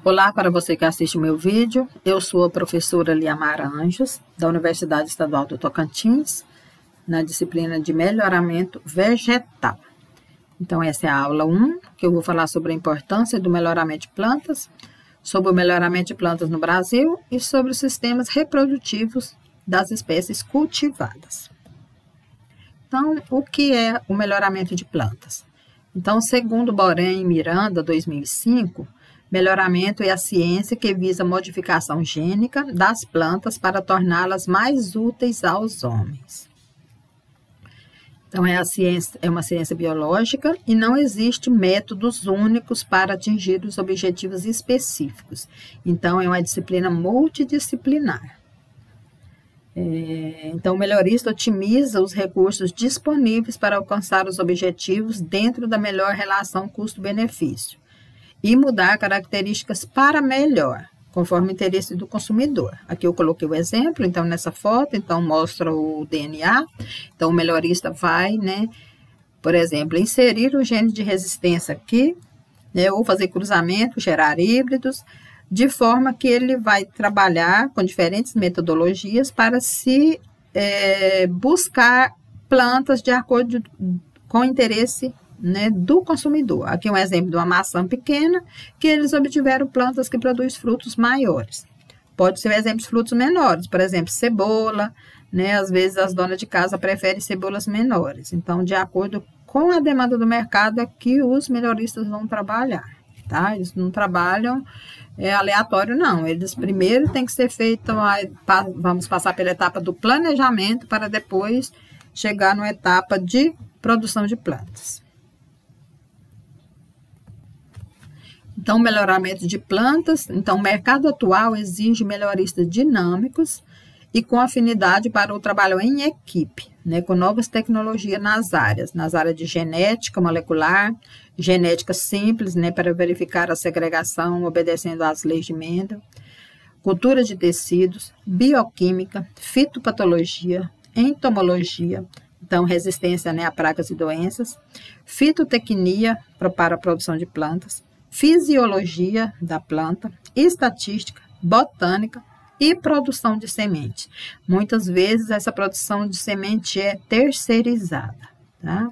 Olá para você que assiste o meu vídeo, eu sou a professora Liamara Anjos, da Universidade Estadual do Tocantins, na disciplina de Melhoramento Vegetal. Então essa é a aula 1, que eu vou falar sobre a importância do melhoramento de plantas, sobre o melhoramento de plantas no Brasil e sobre os sistemas reprodutivos das espécies cultivadas. Então, o que é o melhoramento de plantas? Então, segundo Borém e Miranda, 2005, melhoramento é a ciência que visa a modificação gênica das plantas para torná-las mais úteis aos homens. Então, é uma ciência biológica e não existe métodos únicos para atingir os objetivos específicos. Então, é uma disciplina multidisciplinar. Então, o melhorista otimiza os recursos disponíveis para alcançar os objetivos dentro da melhor relação custo-benefício e mudar características para melhor, conforme o interesse do consumidor. Aqui eu coloquei o exemplo, então nessa foto, então mostra o DNA. Então o melhorista vai, por exemplo, inserir o gene de resistência aqui, ou fazer cruzamento, gerar híbridos, de forma que ele vai trabalhar com diferentes metodologias para se buscar plantas de acordo com o interesse do consumidor. Aqui um exemplo de uma maçã pequena, que eles obtiveram plantas que produzem frutos maiores. Pode ser um exemplo de frutos menores, por exemplo, cebola, às vezes as donas de casa preferem cebolas menores. Então, de acordo com a demanda do mercado, é que os melhoristas vão trabalhar, tá? Eles não trabalham aleatório, não. Eles primeiro tem que ser feito, vamos passar pela etapa do planejamento para depois chegar na etapa de produção de plantas. Então, melhoramento de plantas. Então, o mercado atual exige melhoristas dinâmicos e com afinidade para o trabalho em equipe, com novas tecnologias nas áreas de genética molecular, genética simples, para verificar a segregação obedecendo às leis de Mendel, cultura de tecidos, bioquímica, fitopatologia, entomologia, então resistência a pragas e doenças, fitotecnia para a produção de plantas, fisiologia da planta, estatística, botânica e produção de semente. Muitas vezes essa produção de semente é terceirizada, tá?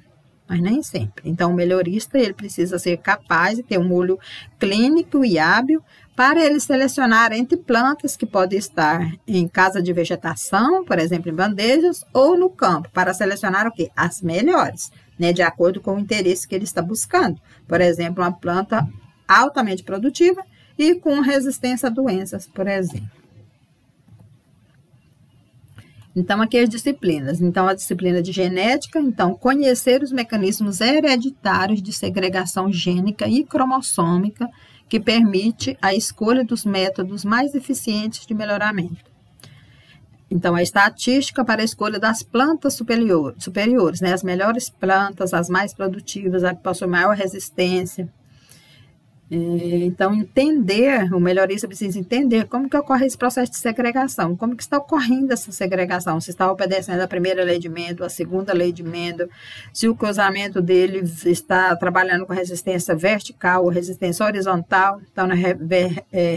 Mas nem sempre. Então, o melhorista ele precisa ser capaz de ter um olho clínico e hábil para ele selecionar entre plantas que podem estar em casa de vegetação, por exemplo, em bandejas, ou no campo, para selecionar o quê? As melhores, de acordo com o interesse que ele está buscando. Por exemplo, uma planta altamente produtiva e com resistência a doenças, por exemplo. Então, aqui as disciplinas. Então, a disciplina de genética, então, conhecer os mecanismos hereditários de segregação gênica e cromossômica que permite a escolha dos métodos mais eficientes de melhoramento. Então, a estatística para a escolha das plantas superiores, as melhores plantas, as mais produtivas, as que possuem maior resistência. Então, o melhorista precisa entender como que ocorre esse processo de segregação, como que está ocorrendo essa segregação, se está obedecendo a primeira lei de Mendel, a segunda lei de Mendel, se o cruzamento dele está trabalhando com resistência vertical ou resistência horizontal. Então, na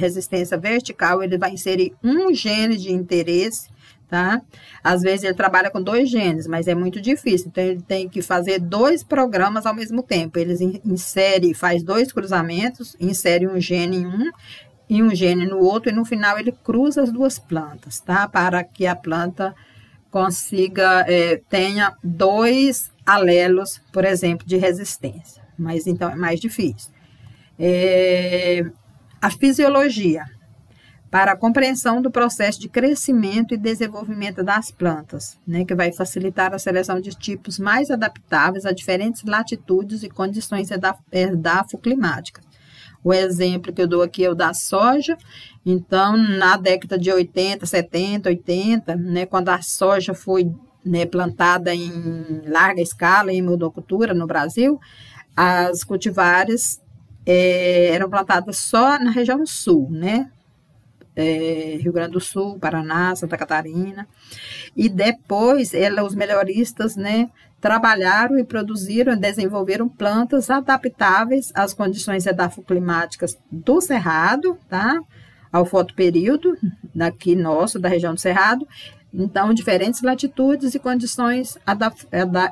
resistência vertical, ele vai inserir um gene de interesse, tá? Às vezes ele trabalha com 2 genes, mas é muito difícil, então ele tem que fazer 2 programas ao mesmo tempo. Eles faz 2 cruzamentos, insere um gene em um e um gene no outro, e no final ele cruza as 2 plantas, tá? Para que a planta consiga, tenha 2 alelos, por exemplo, de resistência, mas então é mais difícil. A fisiologia, para a compreensão do processo de crescimento e desenvolvimento das plantas, que vai facilitar a seleção de tipos mais adaptáveis a diferentes latitudes e condições edafoclimáticas. O exemplo que eu dou aqui é o da soja. Então, na década de 80, 70, 80, quando a soja foi plantada em larga escala em monocultura no Brasil, as cultivares eram plantadas só na região sul, Rio Grande do Sul, Paraná, Santa Catarina. E depois, os melhoristas, né, trabalharam e produziram, desenvolveram plantas adaptáveis às condições edafoclimáticas do Cerrado, tá? Ao fotoperíodo daqui nosso, da região do Cerrado. Então, diferentes latitudes e condições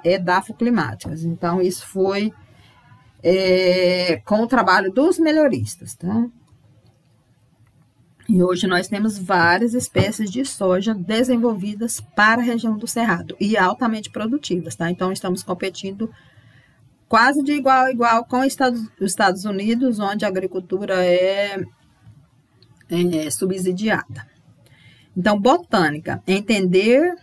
edafoclimáticas. Então, isso foi com o trabalho dos melhoristas, tá? E hoje nós temos várias espécies de soja desenvolvidas para a região do Cerrado e altamente produtivas, tá? Então, estamos competindo quase de igual a igual com os Estados Unidos, onde a agricultura é subsidiada. Então, botânica, entender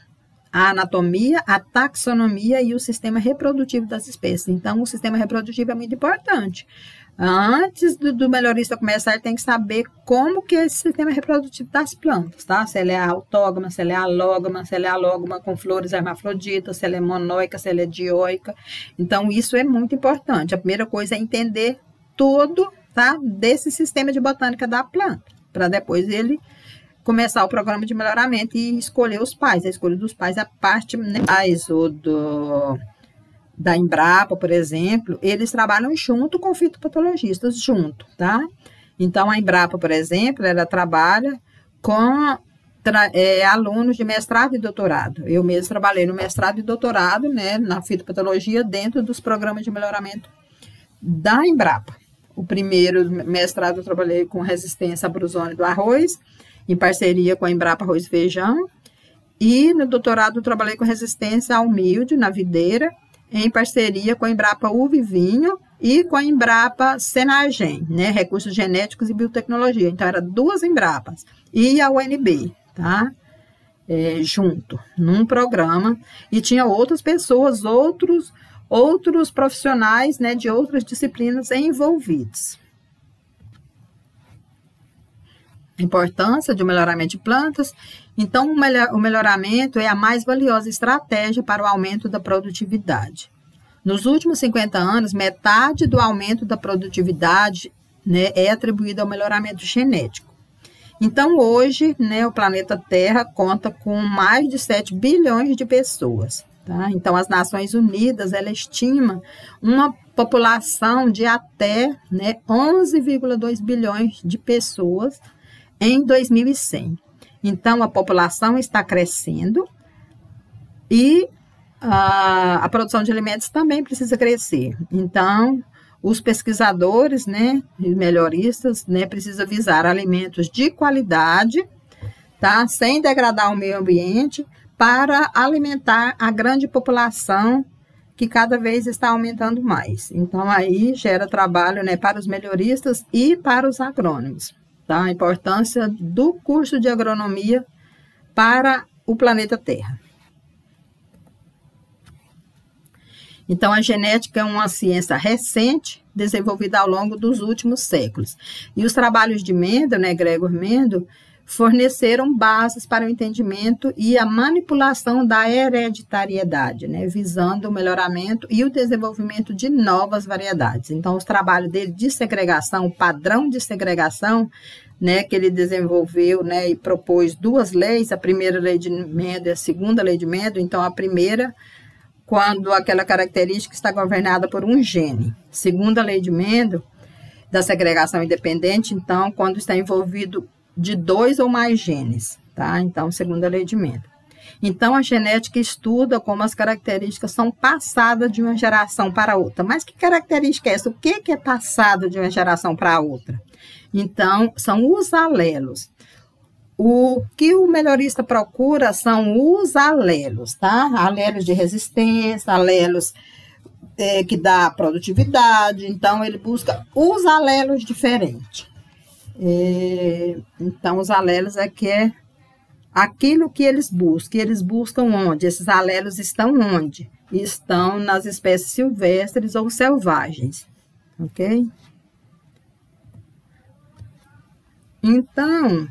a anatomia, a taxonomia e o sistema reprodutivo das espécies. Então, o sistema reprodutivo é muito importante. Antes do melhorista começar, ele tem que saber como que é esse sistema reprodutivo das plantas, tá? Se ela é autógama, se ela é alógama, se ela é alógama com flores hermafroditas, se ela é monóica, se ela é dioica. Então, isso é muito importante. A primeira coisa é entender tudo, tá? Desse sistema de botânica da planta, para depois ele começar o programa de melhoramento e escolher os pais. A escolha dos pais, a parte da Embrapa, por exemplo, eles trabalham junto com fitopatologistas, junto, tá? Então, a Embrapa, por exemplo, ela trabalha com alunos de mestrado e doutorado. Eu mesmo trabalhei no mestrado e doutorado, né, na fitopatologia, dentro dos programas de melhoramento da Embrapa. O primeiro mestrado eu trabalhei com resistência à brusone do arroz, em parceria com a Embrapa Arroz e Feijão, e no doutorado eu trabalhei com resistência ao milho na videira, em parceria com a Embrapa Uva e Vinho e com a Embrapa Senagem, né, Recursos Genéticos e Biotecnologia. Então, eram duas Embrapas e a UNB, tá? Junto, num programa, e tinha outras pessoas, outros profissionais, né, de outras disciplinas envolvidos. Importância de um melhoramento de plantas. Então, o melhoramento é a mais valiosa estratégia para o aumento da produtividade. Nos últimos 50 anos, metade do aumento da produtividade, né, é atribuída ao melhoramento genético. Então, hoje, né, o planeta Terra conta com mais de 7 bilhões de pessoas. Tá? Então, as Nações Unidas, ela estima uma população de até, né, 11,2 bilhões de pessoas em 2100. Então, a população está crescendo e a produção de alimentos também precisa crescer. Então, os pesquisadores, né, e melhoristas, né, precisam visar alimentos de qualidade, tá, sem degradar o meio ambiente, para alimentar a grande população que cada vez está aumentando mais. Então, aí gera trabalho, né, para os melhoristas e para os agrônomos. Tá? A importância do curso de agronomia para o planeta Terra. Então, a genética é uma ciência recente, desenvolvida ao longo dos últimos séculos. E os trabalhos de Mendel, né, Gregor Mendel, forneceram bases para o entendimento e a manipulação da hereditariedade, né, visando o melhoramento e o desenvolvimento de novas variedades. Então, os trabalhos dele de segregação, o padrão de segregação, né, que ele desenvolveu, né, e propôs duas leis, a primeira lei de Mendel e a segunda lei de Mendel. Então, a primeira, quando aquela característica está governada por um gene. Segunda lei de Mendel, da segregação independente, então, quando está envolvido de 2 ou mais genes, tá? Então, segunda lei de Mendel. Então, a genética estuda como as características são passadas de uma geração para outra. Mas que característica é essa? O que é passado de uma geração para outra? Então, são os alelos. O que o melhorista procura são os alelos, tá? Alelos de resistência, alelos que dá produtividade. Então, ele busca os alelos diferentes. Então, os alelos é aquilo que eles buscam. Eles buscam onde? Esses alelos estão onde? Estão nas espécies silvestres ou selvagens, ok? Então,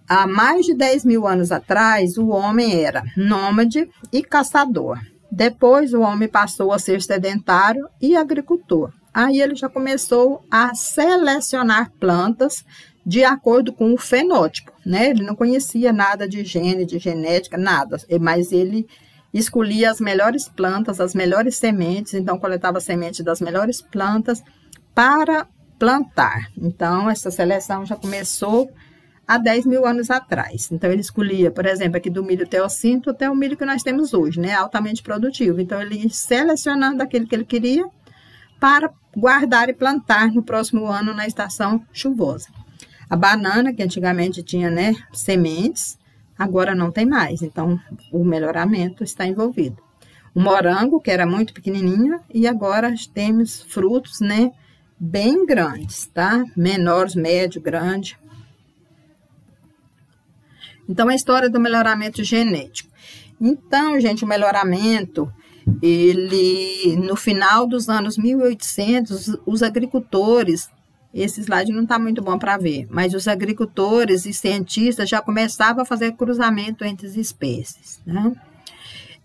há mais de 10 mil anos atrás, o homem era nômade e caçador. Depois, o homem passou a ser sedentário e agricultor. Aí ele já começou a selecionar plantas de acordo com o fenótipo, né? Ele não conhecia nada de gene, de genética, nada, mas ele escolhia as melhores plantas, as melhores sementes, então coletava sementes das melhores plantas para plantar. Então, essa seleção já começou há 10 mil anos atrás. Então, ele escolhia, por exemplo, aqui do milho teossinto até o milho que nós temos hoje, né? Altamente produtivo. Então, ele ia selecionando aquele que ele queria para guardar e plantar no próximo ano na estação chuvosa. A banana, que antigamente tinha, né, sementes, agora não tem mais. Então, o melhoramento está envolvido. O morango, que era muito pequenininho, e agora temos frutos, né, bem grandes, tá? Menores, médio, grande. Então, a história do melhoramento genético. Então, gente, o melhoramento, ele, no final dos anos 1800, os agricultores, esse slide não está muito bom para ver, mas os agricultores e cientistas já começavam a fazer cruzamento entre as espécies, né?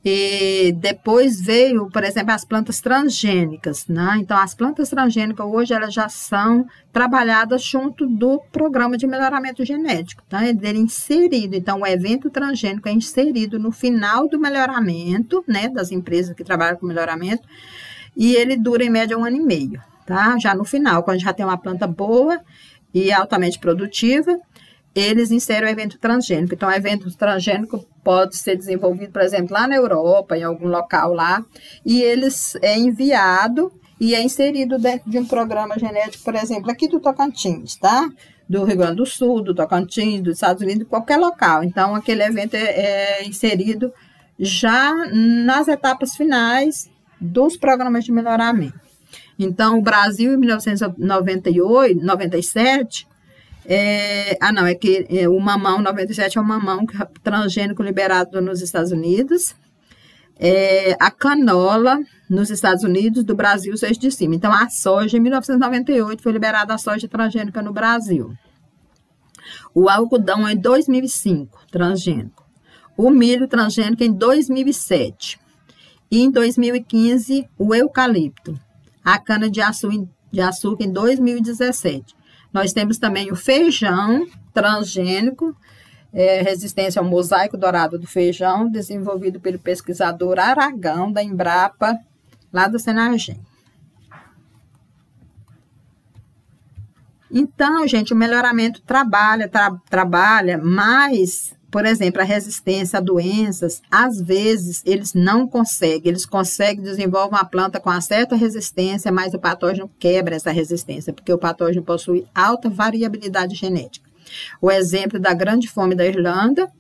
E depois veio, por exemplo, as plantas transgênicas, né? Então, as plantas transgênicas hoje elas já são trabalhadas junto do programa de melhoramento genético, tá? Ele é inserido, então o evento transgênico é inserido no final do melhoramento, né? Das empresas que trabalham com melhoramento, e ele dura em média 1 ano e meio, tá? Já no final, quando já tem uma planta boa e altamente produtiva, eles inserem o evento transgênico. Então, o evento transgênico pode ser desenvolvido, por exemplo, lá na Europa, em algum local lá, e eles é enviado e é inserido dentro de um programa genético, por exemplo, aqui do Tocantins, tá? Do Rio Grande do Sul, do Tocantins, dos Estados Unidos, qualquer local. Então, aquele evento é inserido já nas etapas finais dos programas de melhoramento. Então, o Brasil, em 1998, 97, o mamão 97 é o mamão transgênico liberado nos Estados Unidos, a canola nos Estados Unidos, do Brasil, seis de cima. Então, a soja, em 1998, foi liberada a soja transgênica no Brasil. O algodão em 2005, transgênico. O milho transgênico em 2007. E em 2015, o eucalipto. A cana-de-açúcar em 2017. Nós temos também o feijão transgênico, resistência ao mosaico dourado do feijão, desenvolvido pelo pesquisador Aragão, da Embrapa, lá do Senagem. Então, gente, o melhoramento trabalha, mas, por exemplo, a resistência a doenças, às vezes, eles não conseguem. Eles conseguem desenvolver uma planta com uma certa resistência, mas o patógeno quebra essa resistência, porque o patógeno possui alta variabilidade genética. O exemplo da grande fome da Irlanda,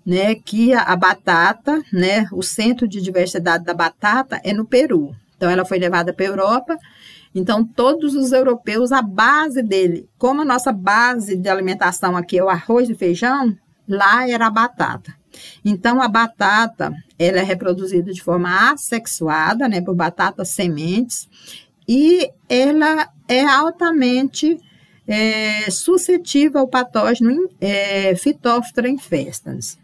né, que a batata, né, o centro de diversidade da batata é no Peru. Então, ela foi levada para a Europa. Então, todos os europeus, a base dele, como a nossa base de alimentação aqui é o arroz e feijão, lá era a batata. Então, a batata, ela é reproduzida de forma assexuada, né, por batatas sementes, e ela é altamente suscetível ao patógeno Phytophthora infestans.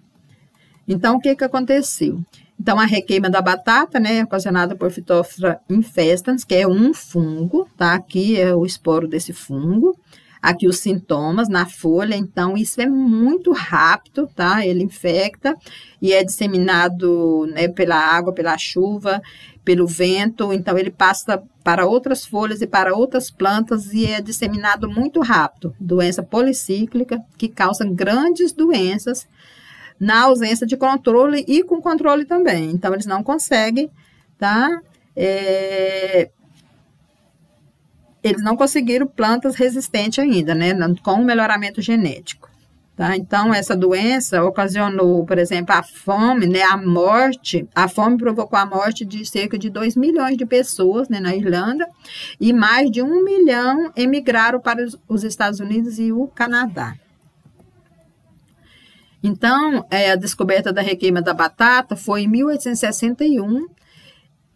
Então, o que aconteceu? Então, a requeima da batata, né, é ocasionada por Phytophthora infestans, que é um fungo, tá? Aqui é o esporo desse fungo. Aqui os sintomas na folha, então isso é muito rápido, tá? Ele infecta e é disseminado, né, pela água, pela chuva, pelo vento, então ele passa para outras folhas e para outras plantas e é disseminado muito rápido. Doença policíclica que causa grandes doenças na ausência de controle e com controle também. Então, eles não conseguem, tá? Eles não conseguiram plantas resistentes ainda, né? Com o melhoramento genético, tá? Então, essa doença ocasionou, por exemplo, a fome, né? A morte. A fome provocou a morte de cerca de 2 milhões de pessoas, né, na Irlanda, e mais de 1 milhão emigraram para os Estados Unidos e o Canadá. Então, a descoberta da requeima da batata foi em 1861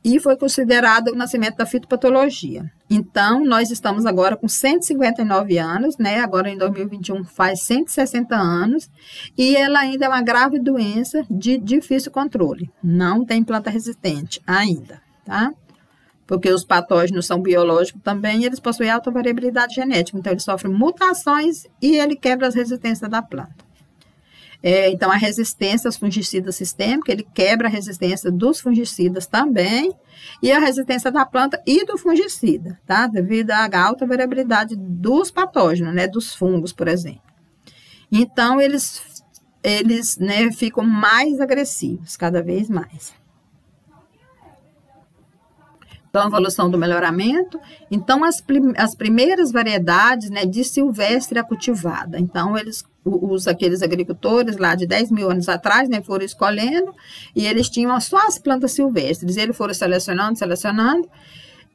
e foi considerado o nascimento da fitopatologia. Então, nós estamos agora com 159 anos, né? Agora em 2021 faz 160 anos e ela ainda é uma grave doença de difícil controle. Não tem planta resistente ainda, tá? porque os patógenos são biológicos também, e eles possuem alta variabilidade genética, então ele sofre mutações e ele quebra as resistências da planta. Então, a resistência aos fungicidas sistêmicos, ele quebra a resistência dos fungicidas também, e a resistência da planta e do fungicida, tá? Devido à alta variabilidade dos patógenos, né? Dos fungos, por exemplo. Então, eles né, ficam mais agressivos, cada vez mais. Então, a evolução do melhoramento. Então, as primeiras variedades, né, de silvestre a cultivada. Então, aqueles agricultores lá de 10 mil anos atrás, né, foram escolhendo, e eles tinham só as plantas silvestres. Eles foram selecionando,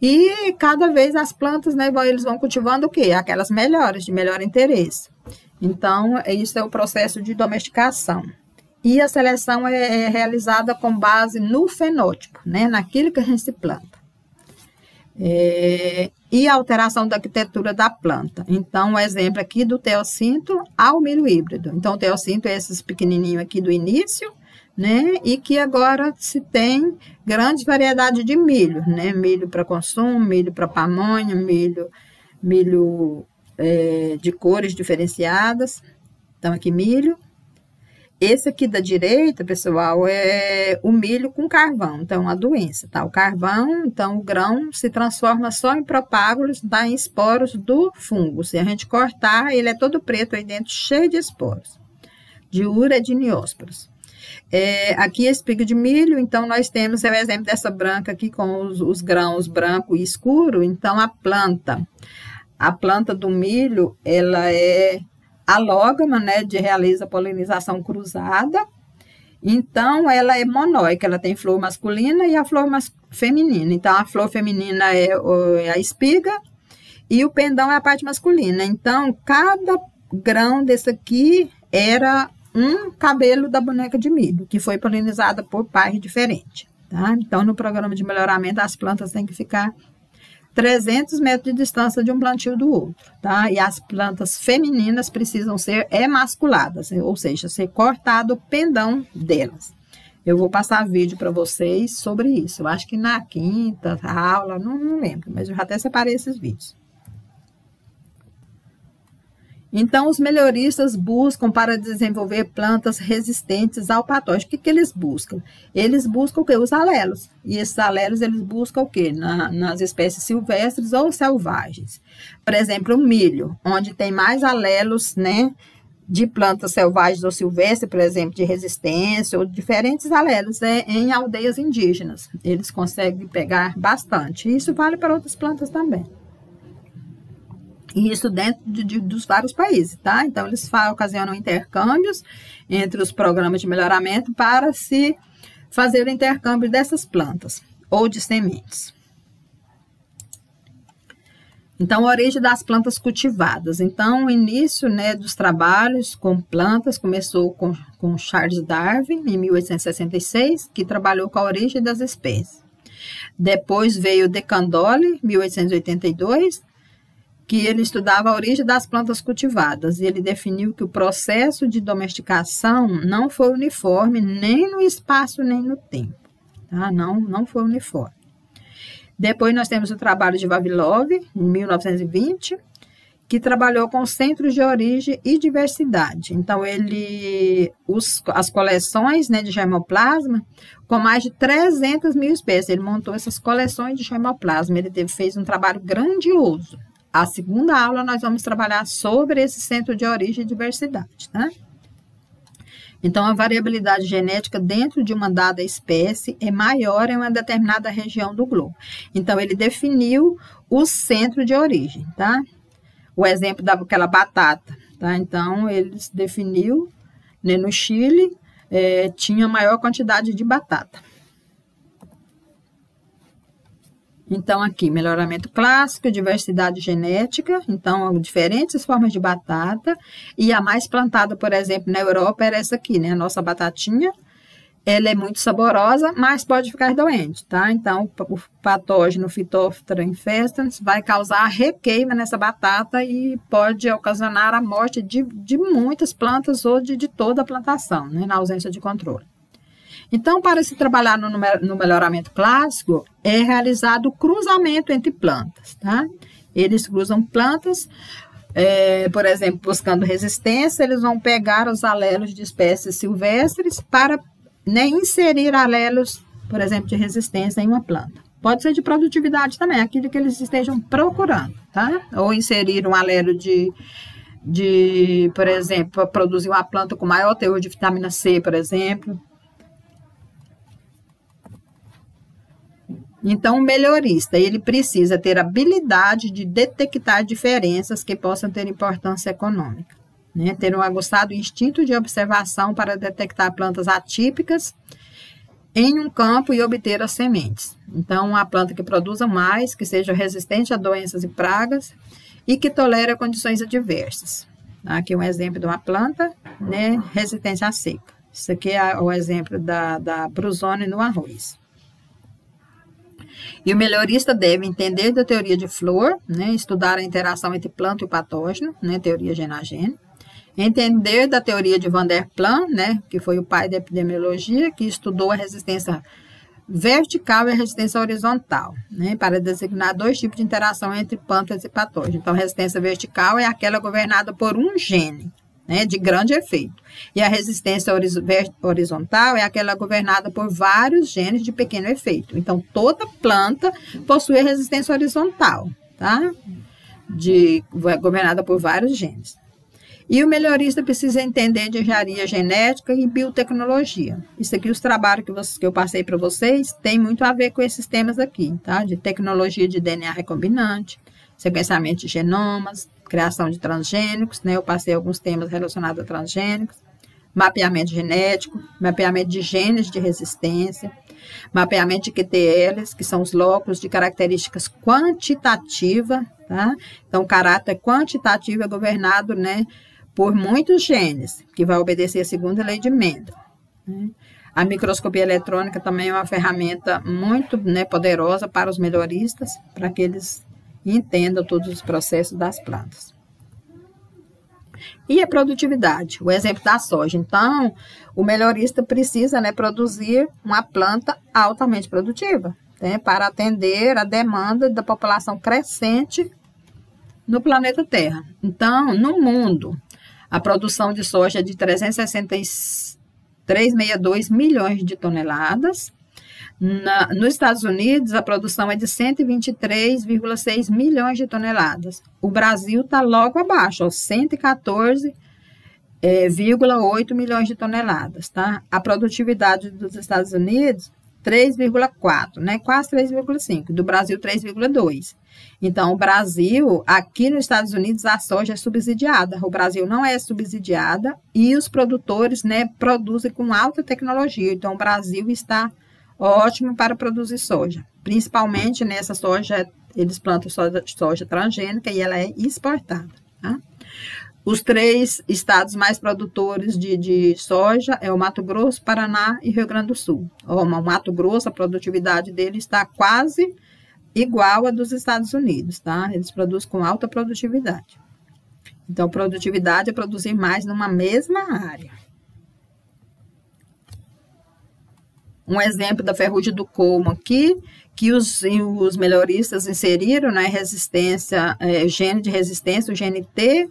e cada vez as plantas, né, eles vão cultivando o quê? Aquelas melhores, de melhor interesse. Então, isso é o processo de domesticação. E a seleção é realizada com base no fenótipo, né, naquilo que a gente planta. E a alteração da arquitetura da planta. Então, o exemplo aqui do teossinto ao milho híbrido. Então, o teossinto é esses pequenininhos aqui do início, né? E que agora se tem grande variedade de milho, né? Milho para consumo, milho para pamonha, milho de cores diferenciadas. Então, aqui milho. Esse aqui da direita, pessoal, é o milho com carvão, então a doença, tá? O carvão, então o grão se transforma só em propágulos, tá? Em esporos do fungo. Se a gente cortar, ele é todo preto aí dentro, cheio de esporos, de urediniósporos. Aqui é espiga de milho, então nós temos o exemplo dessa branca aqui com os grãos branco e escuro. Então a planta do milho, ela é alógama, né, realiza polinização cruzada. Então, ela é monóica, ela tem flor masculina e a flor feminina. Então, a flor feminina é a espiga e o pendão é a parte masculina. Então, cada grão desse aqui era um cabelo da boneca de milho, que foi polinizada por pares diferentes, tá? Então, no programa de melhoramento, as plantas têm que ficar 300 metros de distância de um plantio do outro, tá? E as plantas femininas precisam ser emasculadas, ou seja, ser cortado o pendão delas. Eu vou passar vídeo para vocês sobre isso. Eu acho que na quinta aula, não lembro, mas eu já até separei esses vídeos. Então, os melhoristas buscam para desenvolver plantas resistentes ao patógeno. O que eles buscam? Eles buscam o quê? Os alelos. E esses alelos, eles buscam o quê? Nas espécies silvestres ou selvagens. Por exemplo, o milho, onde tem mais alelos, né, de plantas selvagens ou silvestres, por exemplo, de resistência, ou diferentes alelos, em aldeias indígenas. Eles conseguem pegar bastante. Isso vale para outras plantas também. E isso dentro dos vários países, tá? Então, eles ocasionam intercâmbios entre os programas de melhoramento para se fazer o intercâmbio dessas plantas ou de sementes. Então, a origem das plantas cultivadas. Então, o início, né, dos trabalhos com plantas começou com Charles Darwin, em 1866, que trabalhou com a origem das espécies. Depois veio De Candolle, 1882, que ele estudava a origem das plantas cultivadas, e ele definiu que o processo de domesticação não foi uniforme nem no espaço nem no tempo, tá? Não foi uniforme. Depois nós temos o trabalho de Vavilov, em 1920, que trabalhou com centros de origem e diversidade. Então, as coleções, né, de germoplasma, com mais de 300 mil espécies, ele montou essas coleções de germoplasma, ele fez um trabalho grandioso. A segunda aula nós vamos trabalhar sobre esse centro de origem e diversidade, tá? Então, a variabilidade genética dentro de uma dada espécie é maior em uma determinada região do globo. Então, ele definiu o centro de origem, tá? O exemplo daquela batata, tá? Então, ele definiu, né, no Chile, tinha maior quantidade de batata. Então, aqui, melhoramento clássico, diversidade genética, então, diferentes formas de batata, e a mais plantada, por exemplo, na Europa, era essa aqui, né, a nossa batatinha. Ela é muito saborosa, mas pode ficar doente, tá? Então, o patógeno Phytophthora infestans vai causar requeima nessa batata e pode ocasionar a morte de muitas plantas ou de toda a plantação, né, na ausência de controle. Então, para se trabalhar no melhoramento clássico, é realizado o cruzamento entre plantas, tá? Eles cruzam plantas, por exemplo, buscando resistência, eles vão pegar os alelos de espécies silvestres para, né, inserir alelos, por exemplo, de resistência em uma planta. Pode ser de produtividade também, aquilo que eles estejam procurando, tá? Ou inserir um alelo por exemplo, produzir uma planta com maior teor de vitamina C, por exemplo. Então, o melhorista, ele precisa ter habilidade de detectar diferenças que possam ter importância econômica, né? Ter um aguçado instinto de observação para detectar plantas atípicas em um campo e obter as sementes. Então, uma planta que produza mais, que seja resistente a doenças e pragas e que tolere condições adversas. Aqui um exemplo de uma planta, né, resistente à seca. Isso aqui é o exemplo da Bruzone no arroz. E o melhorista deve entender da teoria de flor, né, estudar a interação entre planta e o patógeno, né, teoria genagênica, entender da teoria de Van der Plaan, né, que foi o pai da epidemiologia, que estudou a resistência vertical e a resistência horizontal, né, para designar dois tipos de interação entre plantas e patógenos. Então, a resistência vertical é aquela governada por um gene, né, de grande efeito. E a resistência horizontal é aquela governada por vários genes de pequeno efeito. Então, toda planta possui resistência horizontal, tá? Governada por vários genes. E o melhorista precisa entender de engenharia genética e biotecnologia. Isso aqui, os trabalhos que eu passei para vocês, tem muito a ver com esses temas aqui, tá? De tecnologia de DNA recombinante, sequenciamento de genomas, criação de transgênicos, né? Eu passei alguns temas relacionados a transgênicos, mapeamento genético, mapeamento de genes de resistência, mapeamento de QTLs, que são os locos de características quantitativas, tá? Então, o caráter quantitativo é governado, né, por muitos genes, que vai obedecer a segunda lei de Mendel, né? A microscopia eletrônica também é uma ferramenta muito, né, poderosa para os melhoristas, para que eles entendam todos os processos das plantas. E a produtividade, o exemplo da soja. Então, o melhorista precisa, né, produzir uma planta altamente produtiva, né, para atender a demanda da população crescente no planeta Terra. Então, no mundo, a produção de soja é de 362 milhões de toneladas. Nos Estados Unidos, a produção é de 123,6 milhões de toneladas. O Brasil está logo abaixo, 114,8 milhões de toneladas, tá? A produtividade dos Estados Unidos, 3,4, né? Quase 3,5. Do Brasil, 3,2. Então, o Brasil, aqui nos Estados Unidos, a soja é subsidiada. O Brasil não é subsidiada e os produtores, né, produzem com alta tecnologia. Então, o Brasil está ótimo para produzir soja. Principalmente nessa soja, eles plantam soja transgênica e ela é exportada, tá? Os 3 estados mais produtores de soja é o Mato Grosso, Paraná e Rio Grande do Sul. O Mato Grosso, a produtividade dele está quase igual a dos Estados Unidos, tá? Eles produzem com alta produtividade. Então, produtividade é produzir mais numa mesma área. Um exemplo da ferrugem do colmo aqui, que os melhoristas inseriram, né, resistência, gene de resistência, o GNT,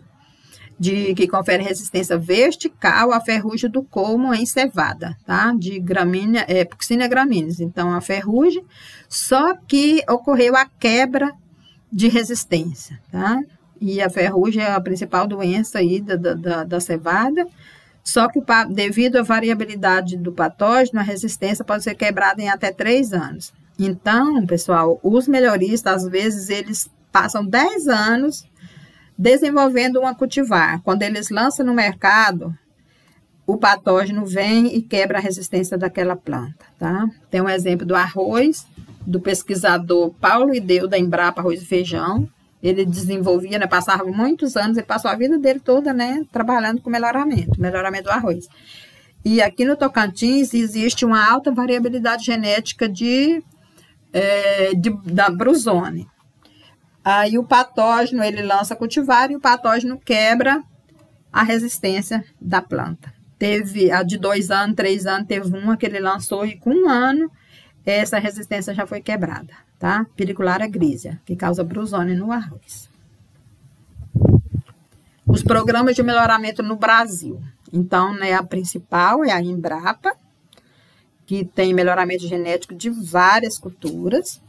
que confere resistência vertical à ferrugem do colmo em cevada, tá? De gramínea, Puccinia graminis. Então, a ferrugem, só que ocorreu a quebra de resistência, tá? E a ferrugem é a principal doença aí da cevada, só que devido à variabilidade do patógeno, a resistência pode ser quebrada em até 3 anos. Então, pessoal, os melhoristas, às vezes, eles passam 10 anos desenvolvendo uma cultivar. Quando eles lançam no mercado, o patógeno vem e quebra a resistência daquela planta, tá? Tem um exemplo do arroz, do pesquisador Paulo Ideu, da Embrapa Arroz e Feijão. Ele desenvolvia, né, passava muitos anos, ele passou a vida dele toda, né, trabalhando com melhoramento do arroz. E aqui no Tocantins existe uma alta variabilidade genética da Bruzone. Aí o patógeno, ele lança cultivar e o patógeno quebra a resistência da planta. teve a de 2 anos, 3 anos, teve uma que ele lançou e com 1 ano essa resistência já foi quebrada, tá? Piriculara grigia, que causa brusônia no arroz. Os programas de melhoramento no Brasil. Então, né, a principal é a Embrapa, que tem melhoramento genético de várias culturas.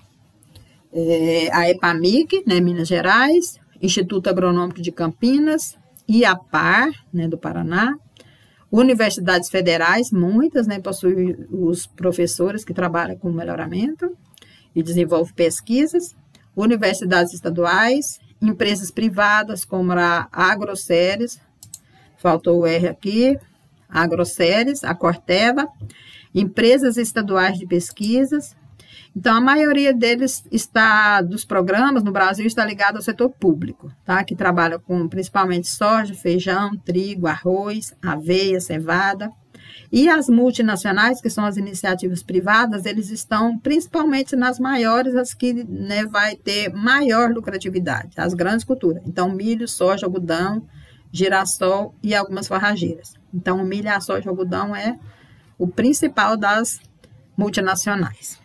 A EPAMIG, né, Minas Gerais, Instituto Agronômico de Campinas, IAPAR, né, do Paraná, universidades federais, muitas, né, possuem os professores que trabalham com melhoramento e desenvolvem pesquisas, universidades estaduais, empresas privadas como a Agroceres, faltou o R aqui, a Agroceres, a Corteva, empresas estaduais de pesquisas. Então, a maioria deles dos programas no Brasil está ligado ao setor público, tá? Que trabalha com principalmente soja, feijão, trigo, arroz, aveia, cevada. E as multinacionais, que são as iniciativas privadas, eles estão principalmente nas maiores, as que, né, vai ter maior lucratividade, as grandes culturas. Então, milho, soja, algodão, girassol e algumas forrageiras. Então, o milho, a soja e o algodão é o principal das multinacionais.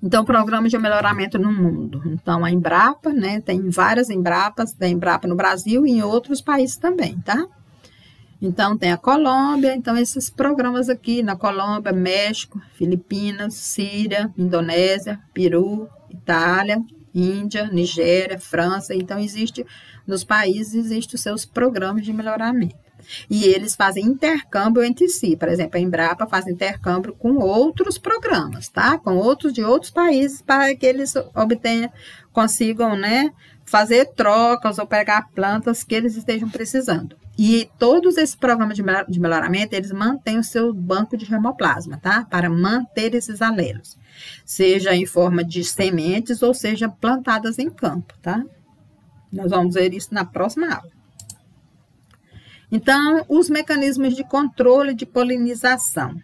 Então, programas de melhoramento no mundo. Então, a Embrapa, né, tem várias Embrapas, tem Embrapa no Brasil e em outros países também, tá? Então, tem a Colômbia, então esses programas aqui na Colômbia, México, Filipinas, Síria, Indonésia, Peru, Itália, Índia, Nigéria, França. Então, nos países, existem os seus programas de melhoramento. E eles fazem intercâmbio entre si. Por exemplo, a Embrapa faz intercâmbio com outros programas, tá? Com outros de outros países para que eles consigam, né, fazer trocas ou pegar plantas que eles estejam precisando. E todos esses programas de melhoramento, eles mantêm o seu banco de germoplasma, tá? Para manter esses alelos. Seja em forma de sementes ou seja plantadas em campo, tá? Nós vamos ver isso na próxima aula. Então, os mecanismos de controle de polinização.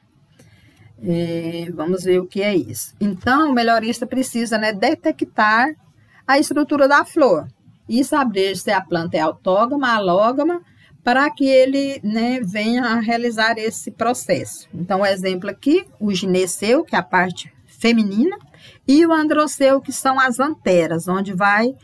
Vamos ver o que é isso. Então, o melhorista precisa, né, detectar a estrutura da flor e saber se a planta é autógama, alógama, para que ele, né, venha a realizar esse processo. Então, o exemplo aqui, o gineceu, que é a parte feminina, e o androceu, que são as anteras, onde vai,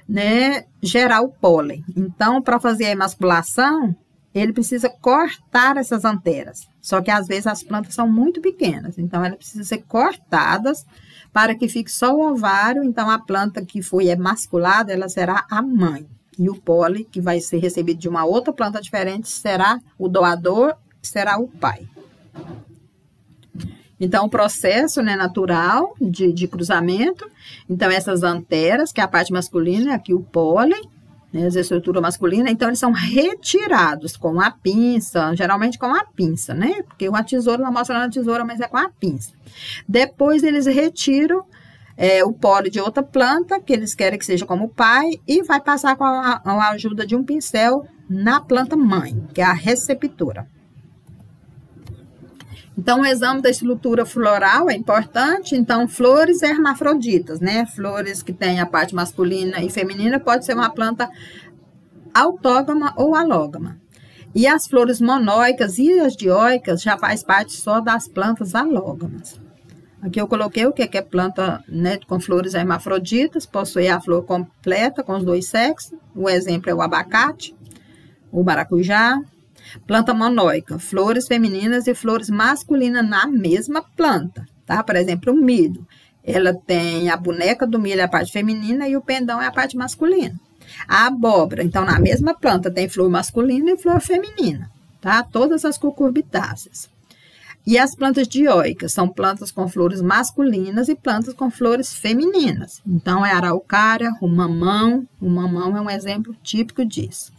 né, gerar o pólen. Então, para fazer a emasculação, ele precisa cortar essas anteras. Só que, às vezes, as plantas são muito pequenas. Então, elas precisam ser cortadas para que fique só o ovário. Então, a planta que foi emasculada, ela será a mãe. E o pólen, que vai ser recebido de uma outra planta diferente, será o doador, será o pai. Então, o processo, né, natural de cruzamento. Então, essas anteras, que é a parte masculina, aqui o pólen, né, a estrutura masculina, então eles são retirados com a pinça, geralmente com a pinça, né? Porque uma tesoura não mostra na tesoura, mas é com a pinça. Depois eles retiram o pólen de outra planta, que eles querem que seja como o pai, e vai passar com a ajuda de um pincel na planta mãe, que é a receptora. Então, o exame da estrutura floral é importante. Então, flores hermafroditas, né? Flores que têm a parte masculina e feminina, pode ser uma planta autógama ou alógama. E as flores monóicas e as dioicas já faz parte só das plantas alógamas. Aqui eu coloquei o que é planta, né, com flores hermafroditas, possui a flor completa com os dois sexos. O exemplo é o abacate, o maracujá. Planta monóica, flores femininas e flores masculinas na mesma planta, tá? Por exemplo, o milho. Ela tem a boneca do milho, a parte feminina, e o pendão é a parte masculina. A abóbora, então, na mesma planta tem flor masculina e flor feminina, tá? Todas as cucurbitáceas. E as plantas dioicas são plantas com flores masculinas e plantas com flores femininas. Então, é a araucária, o mamão. O mamão é um exemplo típico disso.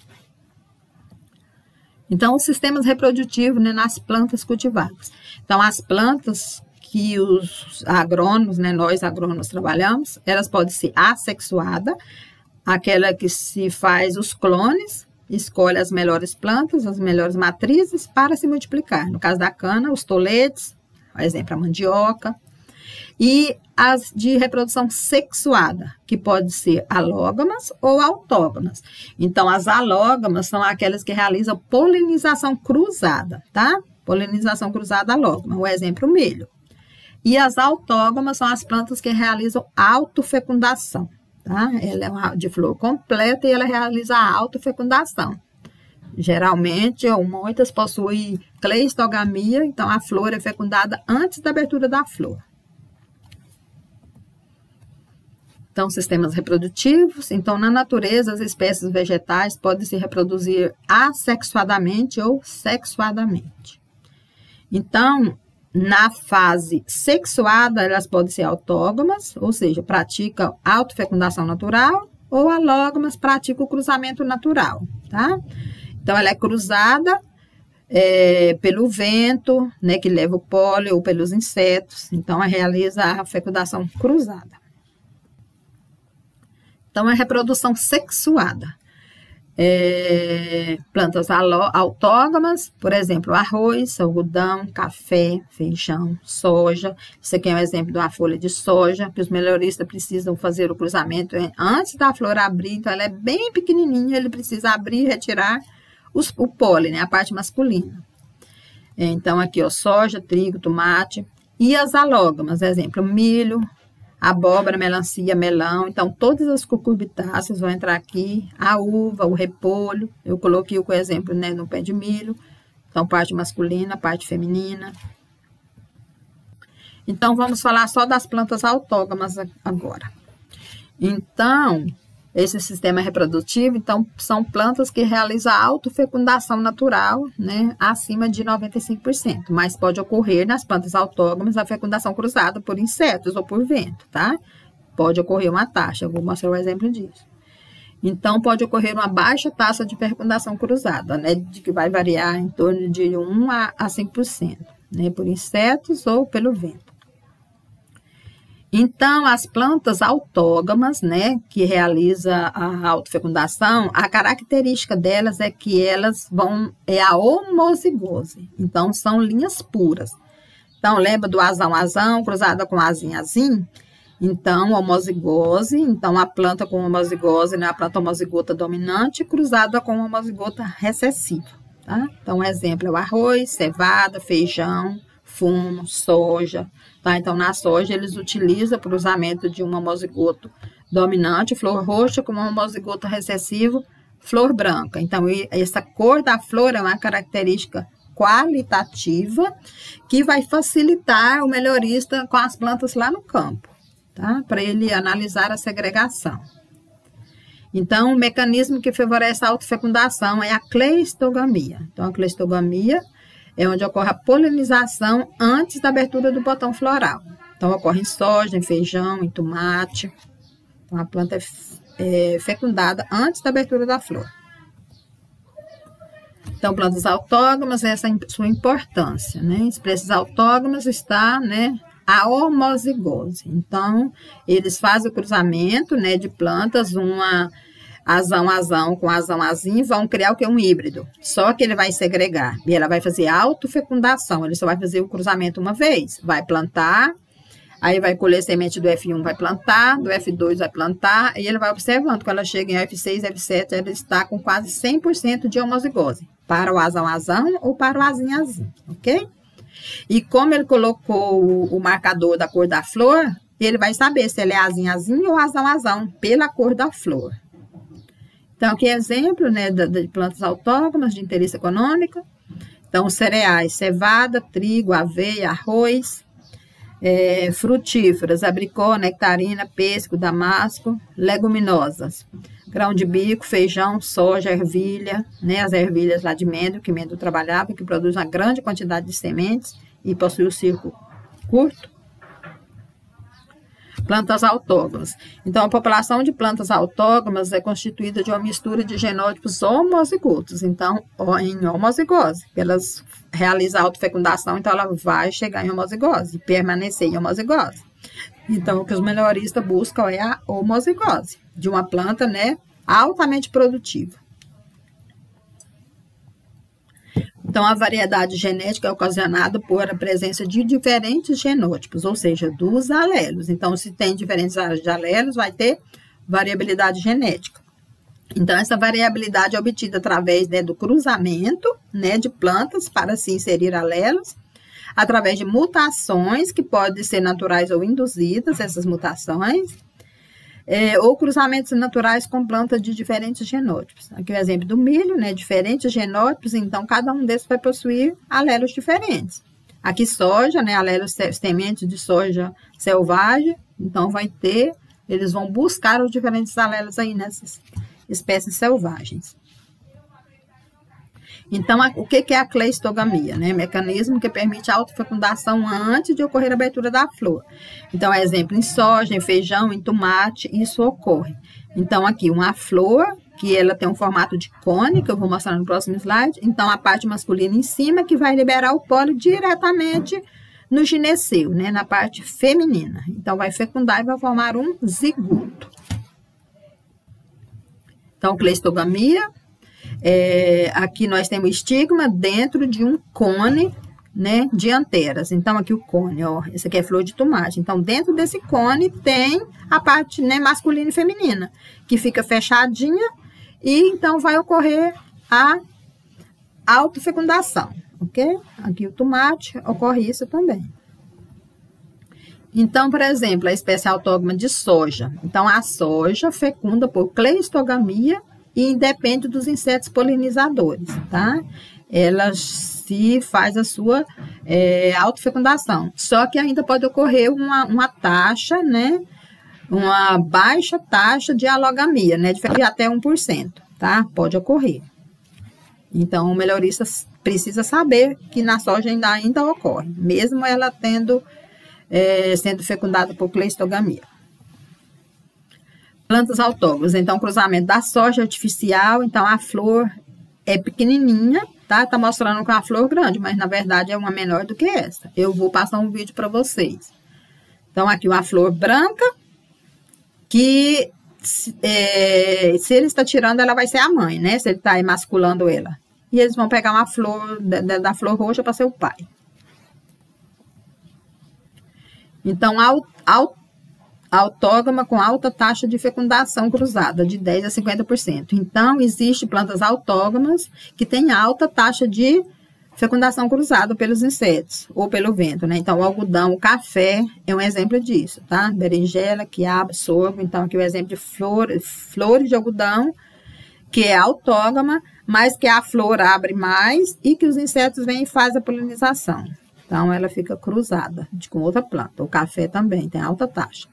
Então, os sistemas reprodutivos, né, nas plantas cultivadas. Então, as plantas que os agrônomos, né, nós agrônomos trabalhamos, elas podem ser assexuadas, aquela que se faz os clones, escolhe as melhores plantas, as melhores matrizes para se multiplicar. No caso da cana, os toletes, por exemplo, a mandioca. E as de reprodução sexuada, que pode ser alógamas ou autógamas. Então, as alógamas são aquelas que realizam polinização cruzada, tá? Polinização cruzada alógama, o exemplo, o milho. E as autógamas são as plantas que realizam autofecundação, tá? Ela é uma de flor completa e ela realiza a autofecundação. Geralmente, ou muitas possuem cleistogamia, então a flor é fecundada antes da abertura da flor. Então, sistemas reprodutivos. Então, na natureza, as espécies vegetais podem se reproduzir assexuadamente ou sexuadamente. Então, na fase sexuada, elas podem ser autógamas, ou seja, praticam autofecundação natural, ou alógamas, praticam o cruzamento natural, tá? Então, ela é cruzada pelo vento, né, que leva o pólen, ou pelos insetos. Então, ela realiza a fecundação cruzada. Então, é reprodução sexuada. Plantas autógamas, por exemplo, arroz, algodão, café, feijão, soja. Isso aqui é um exemplo de uma folha de soja, que os melhoristas precisam fazer o cruzamento antes da flor abrir. Então, ela é bem pequenininha, ele precisa abrir e retirar o pólen, né, a parte masculina. Então, aqui, ó, soja, trigo, tomate. E as alógamas, exemplo, milho, abóbora, melancia, melão. Então, todas as cucurbitáceas vão entrar aqui. A uva, o repolho. Eu coloquei o exemplo, né, no pé de milho. Então, parte masculina, parte feminina. Então, vamos falar só das plantas autógamas agora. Então, esse sistema reprodutivo, então, são plantas que realizam a autofecundação natural, né, acima de 95%, mas pode ocorrer nas plantas autógamas a fecundação cruzada por insetos ou por vento, tá? Pode ocorrer uma taxa, eu vou mostrar o exemplo disso. Então, pode ocorrer uma baixa taxa de fecundação cruzada, né, de que vai variar em torno de 1 a 5%, né, por insetos ou pelo vento. Então, as plantas autógamas, né, que realizam a autofecundação, a característica delas é que elas é a homozigose. Então, são linhas puras. Então, lembra do azão cruzada com azim? Então, homozigose. Então, a planta com homozigose, né, a planta homozigota dominante cruzada com homozigota recessiva, tá? Então, exemplo é o arroz, cevada, feijão, fumo, soja. Tá? Então, na soja, eles utilizam o cruzamento de um homozigoto dominante, flor roxa, com um homozigoto recessivo, flor branca. Então, essa cor da flor é uma característica qualitativa que vai facilitar o melhorista com as plantas lá no campo, tá? Para ele analisar a segregação. Então, o mecanismo que favorece a autofecundação é a cleistogamia. Então, a cleistogamia é onde ocorre a polinização antes da abertura do botão floral. Então, ocorre em soja, em feijão, em tomate. Então, a planta é fecundada antes da abertura da flor. Então, plantas autógamas, essa é a sua importância, né? Entre esses autógamas está, né, a homozigose. Então, eles fazem o cruzamento, né, de plantas, uma azão com azim, vão criar o que? Um híbrido. Só que ele vai segregar. E ela vai fazer autofecundação. Ele só vai fazer o cruzamento uma vez. Vai plantar, aí vai colher semente do F1, vai plantar, do F2 vai plantar, e ele vai observando. Quando ela chega em F6, F7, ela está com quase 100% de homozigose. Para o azão ou para o azim, ok? E como ele colocou o marcador da cor da flor, ele vai saber se ele é azim ou azão, pela cor da flor. Então, aqui é exemplo, né, de plantas autógamas de interesse econômico. Então, cereais, cevada, trigo, aveia, arroz, frutíferas, abricó, nectarina, pêssego, damasco, leguminosas, grão de bico, feijão, soja, ervilha, né, as ervilhas lá de Mendel, que Mendel trabalhava, que produz uma grande quantidade de sementes e possui o círculo curto. Plantas autógamas. Então, a população de plantas autógamas é constituída de uma mistura de genótipos homozigotos. Então, em homozigose. Elas realizam a autofecundação, então ela vai chegar em homozigose, permanecer em homozigose. Então, o que os melhoristas buscam é a homozigose de uma planta, né, altamente produtiva. Então, a variedade genética é ocasionada por a presença de diferentes genótipos, ou seja, dos alelos. Então, se tem diferentes alelos, vai ter variabilidade genética. Então, essa variabilidade é obtida através, né, do cruzamento, né, de plantas para se inserir alelos, através de mutações, que podem ser naturais ou induzidas, essas mutações, ou cruzamentos naturais com plantas de diferentes genótipos. Aqui o exemplo do milho, né, diferentes genótipos, então cada um desses vai possuir alelos diferentes. Aqui soja, né, alelos sementes de soja selvagem, então vai ter, eles vão buscar os diferentes alelos aí nessas espécies selvagens. Então, o que é a cleistogamia? Né? Mecanismo que permite a autofecundação antes de ocorrer a abertura da flor. Então, exemplo, em soja, em feijão, em tomate, isso ocorre. Então, aqui, uma flor, que ela tem um formato de cone, que eu vou mostrar no próximo slide. Então, a parte masculina em cima, que vai liberar o pólen diretamente no gineceu, né? Na parte feminina. Então, vai fecundar e vai formar um zigoto. Então, cleistogamia, aqui nós temos estigma dentro de um cone, né, de anteras. Então, aqui o cone, ó, esse aqui é flor de tomate. Então, dentro desse cone tem a parte, né, masculina e feminina, que fica fechadinha e então vai ocorrer a autofecundação, ok? Aqui o tomate, ocorre isso também. Então, por exemplo, a espécie autógama de soja. Então, a soja fecunda por cleistogamia e independe dos insetos polinizadores, tá? Ela se faz a sua autofecundação. Só que ainda pode ocorrer uma taxa, né? Uma baixa taxa de alogamia, né? De até 1%, tá? Pode ocorrer. Então, o melhorista precisa saber que na soja ainda ocorre, mesmo ela sendo fecundada por cleistogamia. Plantas autógonas, então, cruzamento da soja artificial, então, a flor é pequenininha, tá? Tá mostrando que é uma flor grande, mas, na verdade, é uma menor do que essa. Eu vou passar um vídeo para vocês. Então, aqui uma flor branca, que, se ele está tirando, ela vai ser a mãe, né? Se ele está emasculando ela. E eles vão pegar uma flor, da flor roxa para ser o pai. Então, autógama com alta taxa de fecundação cruzada, de 10% a 50%. Então, existem plantas autógamas que têm alta taxa de fecundação cruzada pelos insetos ou pelo vento, né? Então, o algodão, o café é um exemplo disso, tá? Berinjela, quiabo, sorgo. Então, aqui o exemplo de flores de algodão, que é autógama, mas que a flor abre mais e que os insetos vêm e fazem a polinização. Então, ela fica cruzada com outra planta. O café também tem alta taxa.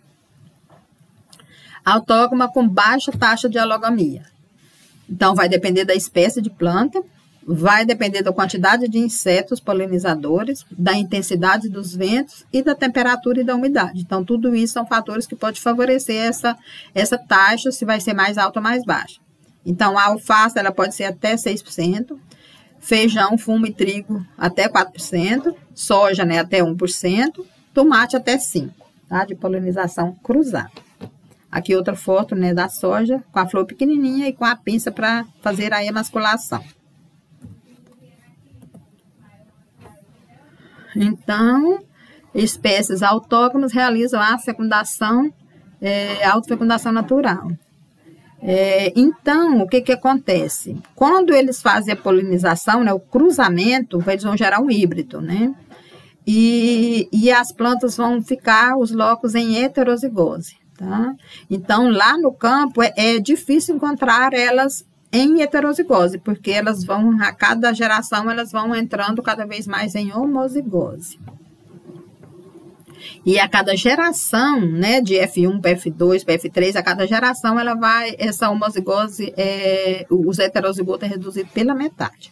Autógama com baixa taxa de alogamia. Então, vai depender da espécie de planta, vai depender da quantidade de insetos polinizadores, da intensidade dos ventos e da temperatura e da umidade. Então, tudo isso são fatores que podem favorecer essa taxa, se vai ser mais alta ou mais baixa. Então, a alface, ela pode ser até 6%. Feijão, fumo e trigo até 4%, soja, né, até 1%, tomate até 5%, tá? De polinização cruzada. Aqui outra foto, né, da soja com a flor pequenininha e com a pinça para fazer a emasculação. Então, espécies autógonas realizam a fecundação, autofecundação natural. Então, o que acontece? Quando eles fazem a polinização, né, o cruzamento, eles vão gerar um híbrido, né? E as plantas vão ficar, os locos, em heterozigose, tá? Então, lá no campo, é difícil encontrar elas em heterozigose, porque elas vão, a cada geração, elas vão entrando cada vez mais em homozigose. E a cada geração, né, de F1 para F2, para F3, a cada geração ela vai, essa homozigose, os heterozigotos é reduzido pela metade.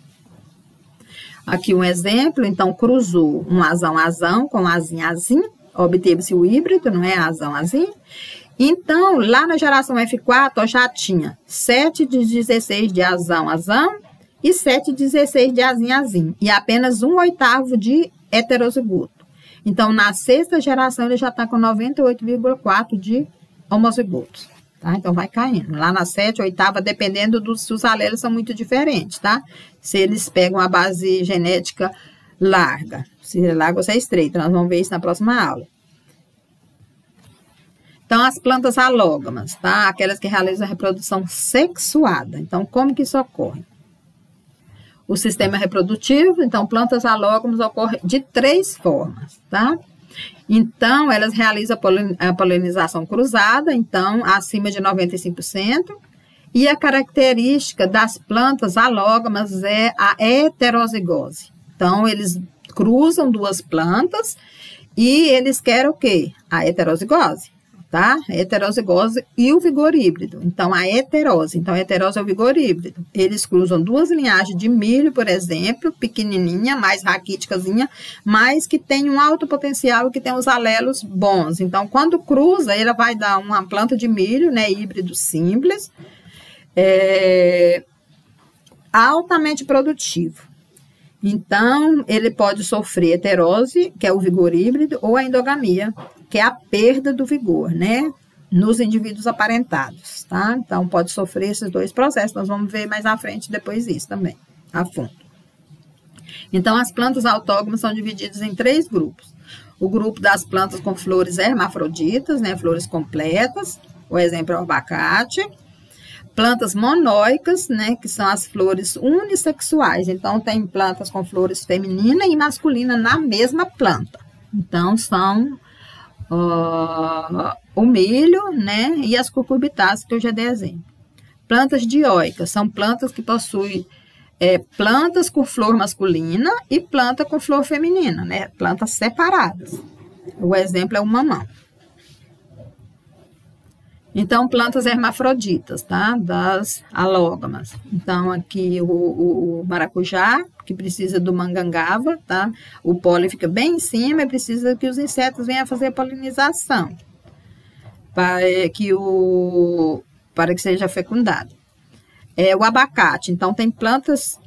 Aqui um exemplo, então, cruzou um azão com azim, obteve-se o híbrido, não é? Azim. Então, lá na geração F4, ó, já tinha 7 de 16 de azão e 7 de 16 de azim, e apenas 1/8 de heterozigoto. Então, na sexta geração, ele já está com 98,4 de homozigotos. tá? Então, vai caindo. Lá na 7ª, 8ª, dependendo se os alelos são muito diferentes, tá? Se eles pegam a base genética larga, se é larga ou se é estreita, nós vamos ver isso na próxima aula. Então, as plantas alógamas, tá? Aquelas que realizam a reprodução sexuada. Então, como que isso ocorre? O sistema reprodutivo, então, plantas alógamas ocorrem de 3 formas, tá? Então, elas realizam a polinização cruzada, então, acima de 95%. E a característica das plantas alógamas é a heterozigose. Então, eles cruzam 2 plantas e eles querem o quê? A heterozigose, tá? A heterozigose e o vigor híbrido. Então, a heterose. Então, a heterose é o vigor híbrido. Eles cruzam 2 linhagens de milho, por exemplo, pequenininha, mais raquíticazinha, mas que tem um alto potencial e que tem os alelos bons. Então, quando cruza, ele vai dar uma planta de milho, né, híbrido simples, altamente produtivo. Então, ele pode sofrer heterose, que é o vigor híbrido, ou a endogamia, que é a perda do vigor, né? Nos indivíduos aparentados, tá? Então, pode sofrer esses 2 processos. Nós vamos ver mais à frente depois isso também, a fundo. Então, as plantas autógamas são divididas em 3 grupos. O grupo das plantas com flores hermafroditas, né? Flores completas. O exemplo é o abacate. Plantas monóicas, né, que são as flores unissexuais. Então, tem plantas com flores feminina e masculina na mesma planta. Então, são o milho, né, e as cucurbitáceas, que eu já dei exemplo. Plantas dioicas são plantas que possuem plantas com flor masculina e planta com flor feminina, né, plantas separadas. O exemplo é o mamão. Então, plantas hermafroditas, tá? Das alógamas. Então, aqui o maracujá, que precisa do mangangava, tá? O pólen fica bem em cima e precisa que os insetos venham a fazer a polinização, para que seja fecundado. O abacate, então, tem plantas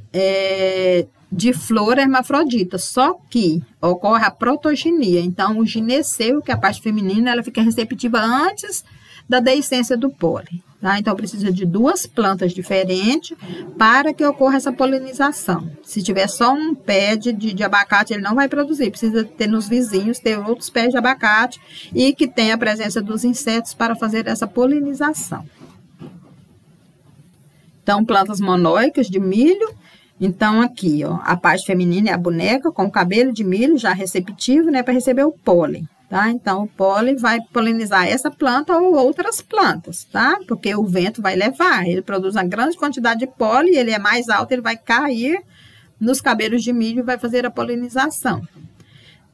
de flor hermafrodita, só que ocorre a protogenia. Então, o gineceu, que é a parte feminina, ela fica receptiva antes da deiscência do pólen, tá? Então, precisa de 2 plantas diferentes para que ocorra essa polinização. Se tiver só um pé de abacate, ele não vai produzir. Precisa ter nos vizinhos, ter outros pés de abacate e que tenha a presença dos insetos para fazer essa polinização. Então, plantas monóicas de milho. Então, aqui, ó, a parte feminina é a boneca com o cabelo de milho já receptivo, né, para receber o pólen. Tá? Então, o pólen vai polinizar essa planta ou outras plantas, tá? Porque o vento vai levar, ele produz uma grande quantidade de pólen, ele é mais alto, ele vai cair nos cabelos de milho e vai fazer a polinização.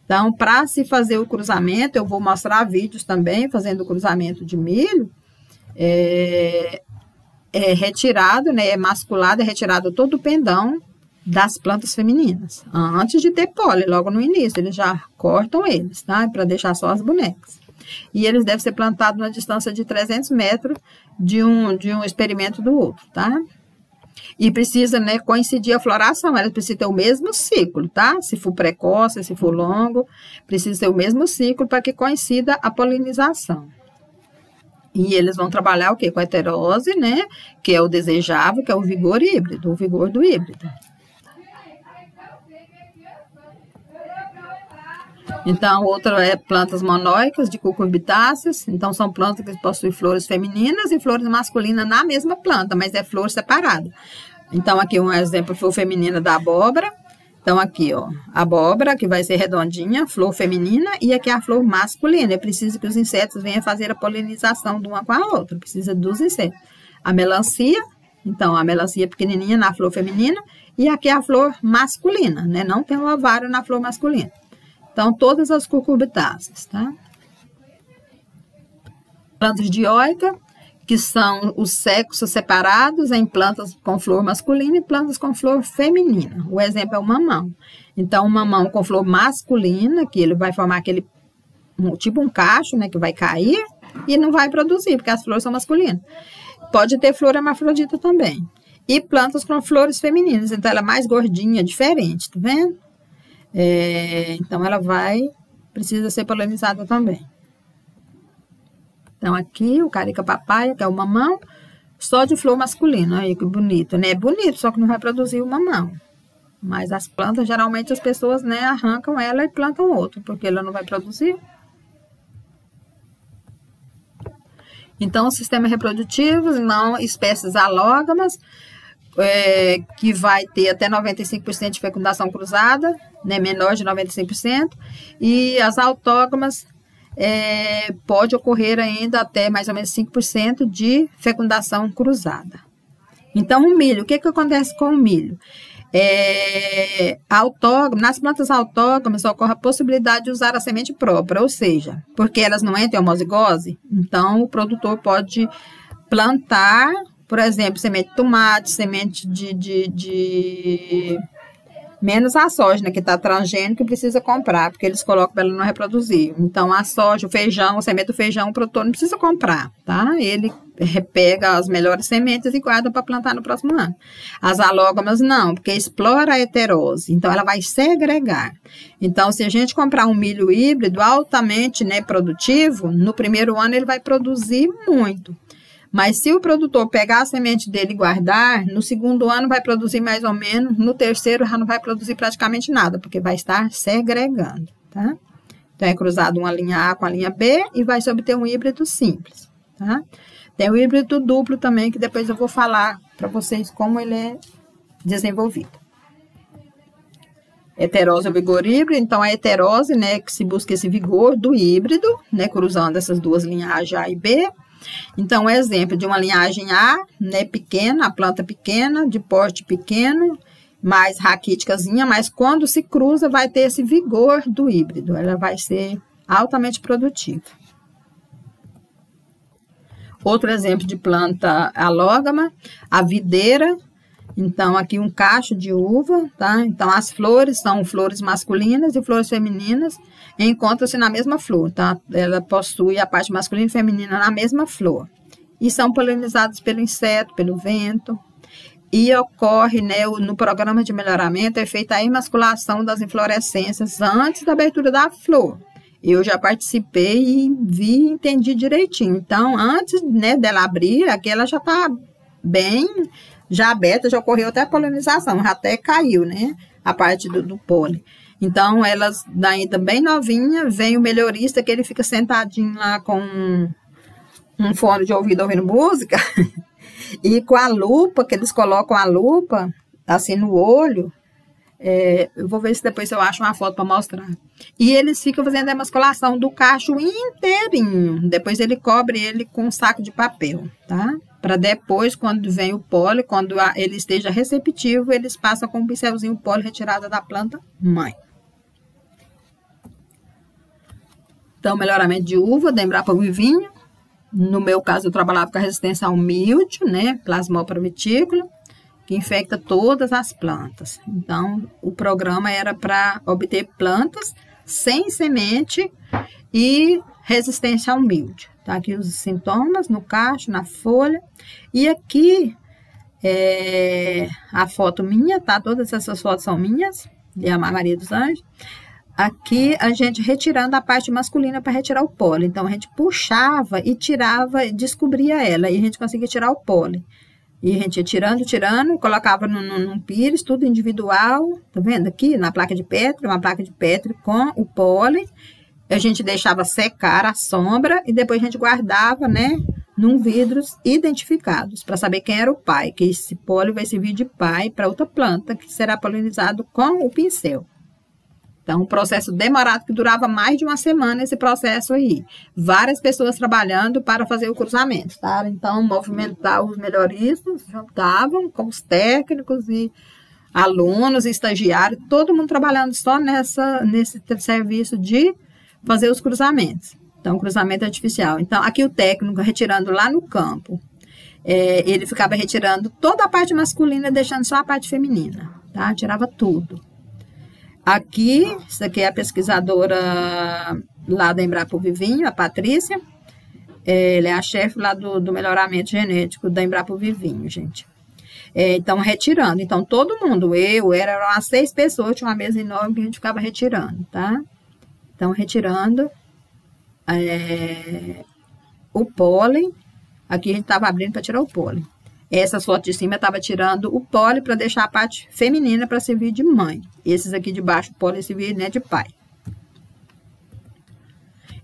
Então, para se fazer o cruzamento, eu vou mostrar vídeos também, fazendo o cruzamento de milho, retirado, né, masculado, é retirado todo o pendão das plantas femininas, antes de ter pólen, logo no início, eles já cortam eles, tá? Para deixar só as bonecas. E eles devem ser plantados na distância de 300 metros de um experimento do outro, tá? E precisa, né, coincidir a floração, elas precisam ter o mesmo ciclo, tá? Se for precoce, se for longo, precisa ter o mesmo ciclo para que coincida a polinização. E eles vão trabalhar o quê? Com a heterose, né? Que é o desejável, que é o vigor híbrido, o vigor do híbrido. Então, outro é plantas monóicas de cucurbitáceas. Então, são plantas que possuem flores femininas e flores masculinas na mesma planta, mas é flor separada. Então, aqui um exemplo, flor feminina da abóbora. Então, aqui, ó, abóbora, que vai ser redondinha, flor feminina, e aqui a flor masculina. É preciso que os insetos venham fazer a polinização de uma com a outra, precisa dos insetos. A melancia, então, a melancia pequenininha na flor feminina, e aqui a flor masculina, né? Não tem o ovário na flor masculina. Então, todas as cucurbitáceas, tá? Plantas dioicas, que são os sexos separados em plantas com flor masculina e plantas com flor feminina. O exemplo é o mamão. Então, o mamão com flor masculina, que ele vai formar aquele, tipo um cacho, né, que vai cair e não vai produzir, porque as flores são masculinas. Pode ter flor hermafrodita também. E plantas com flores femininas, então ela é mais gordinha, diferente, tá vendo? Então, ela precisa ser polinizada também. Então, aqui o carica papaya, que é o mamão, só de flor masculina. Olha aí que bonito, né? É bonito, só que não vai produzir o mamão. Mas as plantas, geralmente as pessoas, né, arrancam ela e plantam outro, porque ela não vai produzir. Então, o sistema reprodutivo, não espécies alógamas, que vai ter até 95% de fecundação cruzada, né, menor de 95%, e as autógamas pode ocorrer ainda até mais ou menos 5% de fecundação cruzada. Então, o milho, o que acontece com o milho? Nas plantas autógamas ocorre a possibilidade de usar a semente própria, ou seja, porque elas não entram em homozigose, então o produtor pode plantar, por exemplo, semente de tomate, semente de menos a soja, né, que está transgênico, que precisa comprar, porque eles colocam para ela não reproduzir. Então, a soja, o feijão, a semente do feijão, o produtor não precisa comprar, tá? Ele pega as melhores sementes e guarda para plantar no próximo ano. As alógamas não, porque explora a heterose, então ela vai segregar. Então, se a gente comprar um milho híbrido altamente, né, produtivo, no primeiro ano ele vai produzir muito. Mas se o produtor pegar a semente dele e guardar, no segundo ano vai produzir mais ou menos, no terceiro já não vai produzir praticamente nada, porque vai estar segregando, tá? Então, é cruzado uma linha A com a linha B e vai se obter um híbrido simples, tá? Tem o híbrido duplo também, que depois eu vou falar para vocês como ele é desenvolvido. Heterose ou vigor híbrido, então a heterose, né, que se busca esse vigor do híbrido, né, cruzando essas duas linhagens A e B. Então, um exemplo de uma linhagem A, né, pequena, a planta pequena, de porte pequeno, mais raquíticazinha, mas quando se cruza vai ter esse vigor do híbrido, ela vai ser altamente produtiva. Outro exemplo de planta alógama, a videira. Então, aqui um cacho de uva, tá? Então, as flores são flores masculinas e flores femininas, encontram-se na mesma flor, tá? Ela possui a parte masculina e feminina na mesma flor. E são polinizadas pelo inseto, pelo vento. E ocorre, né, no programa de melhoramento, é feita a emasculação das inflorescências antes da abertura da flor. Eu já participei e vi e entendi direitinho. Então, antes, né, dela abrir, aqui ela já está bem... já aberta, já ocorreu até a polinização, já até caiu, né, a parte do pólen. Então, elas, ainda bem novinha, vem o melhorista, que ele fica sentadinho lá com um fone de ouvido ouvindo música, e com a lupa, que eles colocam a lupa, assim, no olho, eu vou ver se depois eu acho uma foto para mostrar. E eles ficam fazendo a emasculação do cacho inteirinho, depois ele cobre ele com um saco de papel, tá? Para depois, quando vem o pólen, quando ele esteja receptivo, eles passam com um pincelzinho o pólen retirado da planta mãe. Então, melhoramento de uva, da Embrapa Vivinho. No meu caso, eu trabalhava com a resistência ao míldio, né? Plasmopara vitícola, que infecta todas as plantas. Então, o programa era para obter plantas sem semente e resistência ao míldio. Tá aqui os sintomas no cacho, na folha. E aqui a foto minha, tá? Todas essas fotos são minhas, de Amar Maria dos Anjos. Aqui a gente retirando a parte masculina para retirar o pólen. Então, a gente puxava e tirava, descobria ela, e a gente conseguia tirar o pólen. E a gente ia tirando, colocava num pires, tudo individual. Tá vendo aqui? Na placa de Petri, uma placa de Petri com o pólen. A gente deixava secar a sombra e depois a gente guardava, né, num vidros identificados, para saber quem era o pai, que esse pólen vai servir de pai para outra planta, que será polinizado com o pincel. Então, um processo demorado que durava mais de uma semana, esse processo aí. Várias pessoas trabalhando para fazer o cruzamento, tá? Então, movimentar os melhoristas, juntavam com os técnicos e alunos, estagiários, todo mundo trabalhando só nesse serviço de fazer os cruzamentos. Então, cruzamento artificial. Então, aqui o técnico retirando lá no campo. Ele ficava retirando toda a parte masculina, deixando só a parte feminina, tá? Tirava tudo. Aqui, isso aqui é a pesquisadora lá da Embrapa Vivinho, a Patrícia. Ela é a chefe lá do melhoramento genético da Embrapa Vivinho, gente. Então, retirando. Então, todo mundo, eram umas 6 pessoas, tinha uma mesa enorme que a gente ficava retirando, tá? Então, retirando o pólen. Aqui a gente estava abrindo para tirar o pólen. Essas fotos de cima estava tirando o pólen para deixar a parte feminina para servir de mãe. Esses aqui de baixo, o pólen servir, né, de pai.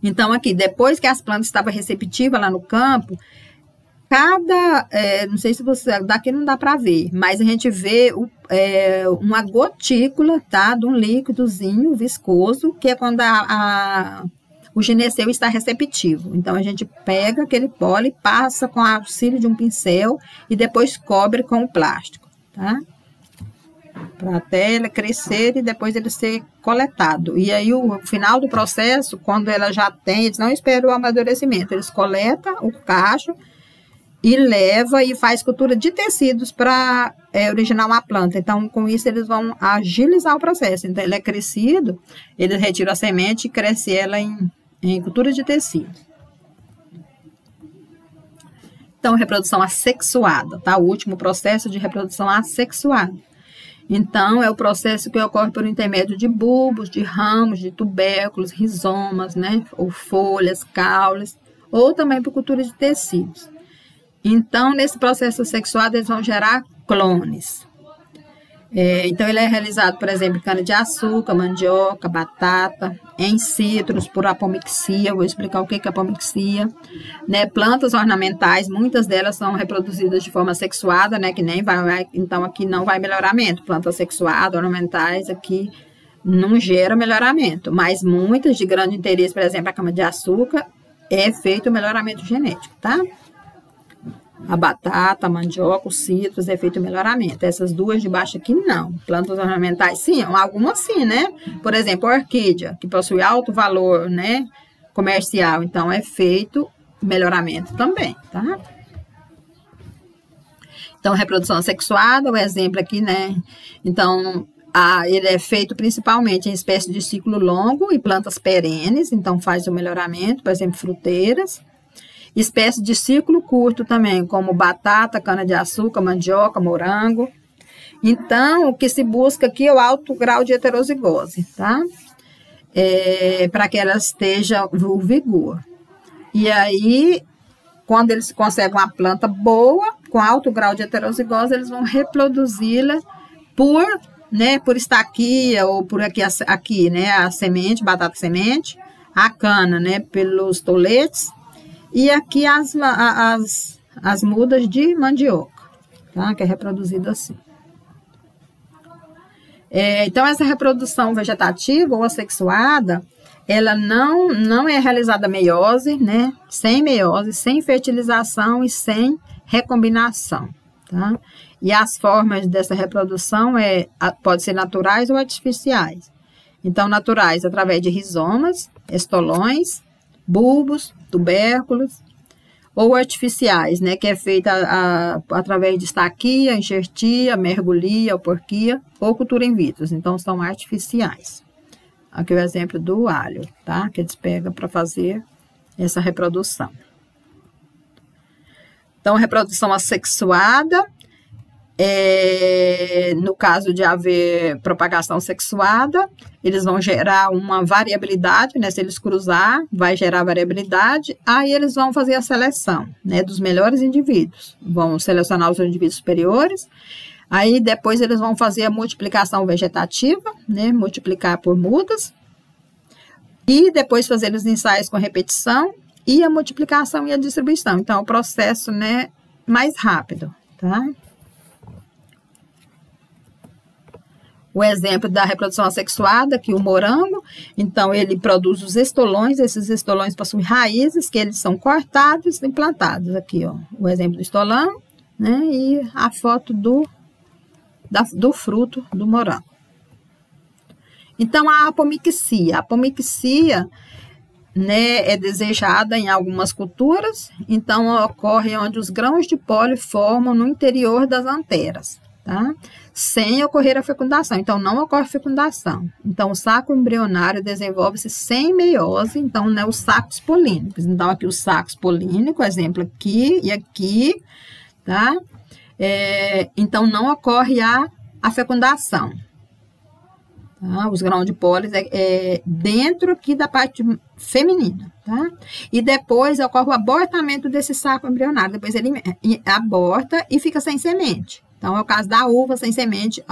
Então, aqui, depois que as plantas estavam receptivas lá no campo, não sei se você, daqui não dá para ver, mas a gente vê uma gotícula, tá, de um líquidozinho viscoso, que é quando o gineceu está receptivo. Então, a gente pega aquele pólen, passa com o auxílio de um pincel e depois cobre com o plástico, tá? Para até ele crescer e depois ele ser coletado. E aí, o final do processo, quando ela já tem, eles não esperam o amadurecimento, eles coletam o cacho e leva e faz cultura de tecidos para originar uma planta. Então, com isso, eles vão agilizar o processo. Então, ele é crescido, eles retiram a semente e cresce ela em cultura de tecido. Então, reprodução assexuada, tá? O último processo de reprodução assexuada. Então, é o processo que ocorre por intermédio de bulbos, de ramos, de tubérculos, rizomas, né? Ou folhas, caules, ou também por cultura de tecidos. Então, nesse processo assexuado, eles vão gerar clones. Então, ele é realizado, por exemplo, em cana-de-açúcar, mandioca, batata, em citros, por apomixia. Vou explicar o que é apomixia. Né? Plantas ornamentais, muitas delas são reproduzidas de forma sexuada, né? Que nem então, aqui não vai melhoramento. Plantas sexuadas, ornamentais, aqui não gera melhoramento. Mas muitas de grande interesse, por exemplo, a cana-de-açúcar, é feito o melhoramento genético, tá? A batata, a mandioca, os citros, é feito o melhoramento. Essas duas de baixo aqui, não. Plantas ornamentais, sim, algumas sim, né? Por exemplo, a orquídea, que possui alto valor, né, comercial. Então, é feito melhoramento também, tá? Então, reprodução assexuada, o exemplo aqui, né? Então, ele é feito principalmente em espécies de ciclo longo e plantas perenes. Então, faz o melhoramento, por exemplo, fruteiras. Espécies de ciclo curto também, como batata, cana-de-açúcar, mandioca, morango. Então, o que se busca aqui é o alto grau de heterozigose, tá? Para que ela esteja o vigor. E aí, quando eles conseguem uma planta boa, com alto grau de heterozigose, eles vão reproduzi-la por estaquia, ou por aqui, né, a semente, batata semente, a cana, né, pelos toletes, e aqui as mudas de mandioca, tá? Que é reproduzida assim. Então, essa reprodução vegetativa ou assexuada, ela não é realizada meiose, né? Sem meiose, sem fertilização e sem recombinação, tá? E as formas dessa reprodução pode ser naturais ou artificiais. Então, naturais através de rizomas, estolões, bulbos, tubérculos, ou artificiais, né, que é feita através de estaquia, enxertia, mergulhia, porquia, ou cultura in vitro. Então, são artificiais. Aqui é o exemplo do alho, tá, que eles pegam para fazer essa reprodução. Então, reprodução assexuada, no caso de haver propagação sexuada, eles vão gerar uma variabilidade, né? Se eles cruzar, vai gerar variabilidade. Aí eles vão fazer a seleção, né, dos melhores indivíduos. Vão selecionar os indivíduos superiores. Aí depois eles vão fazer a multiplicação vegetativa, né? Multiplicar por mudas. E depois fazer os ensaios com repetição e a multiplicação e a distribuição. Então, é o processo, né, mais rápido, tá? O exemplo da reprodução assexuada, que o morango, então ele produz os estolões, esses estolões possuem raízes, que eles são cortados e plantados. Aqui, ó, o exemplo do estolão, né, e a foto do fruto do morango. Então, a apomixia. A apomixia, né, é desejada em algumas culturas, então ocorre onde os grãos de pólen formam no interior das anteras, tá? Sem ocorrer a fecundação. Então, não ocorre fecundação. Então, o saco embrionário desenvolve-se sem meiose, então, né, os sacos polínicos. Então, aqui os sacos polínicos, exemplo aqui e aqui, tá? Então, não ocorre a fecundação. Tá? Os grãos de pólen dentro aqui da parte feminina, tá? E depois ocorre o abortamento desse saco embrionário, depois ele aborta e fica sem semente. Então, é o caso da uva sem semente,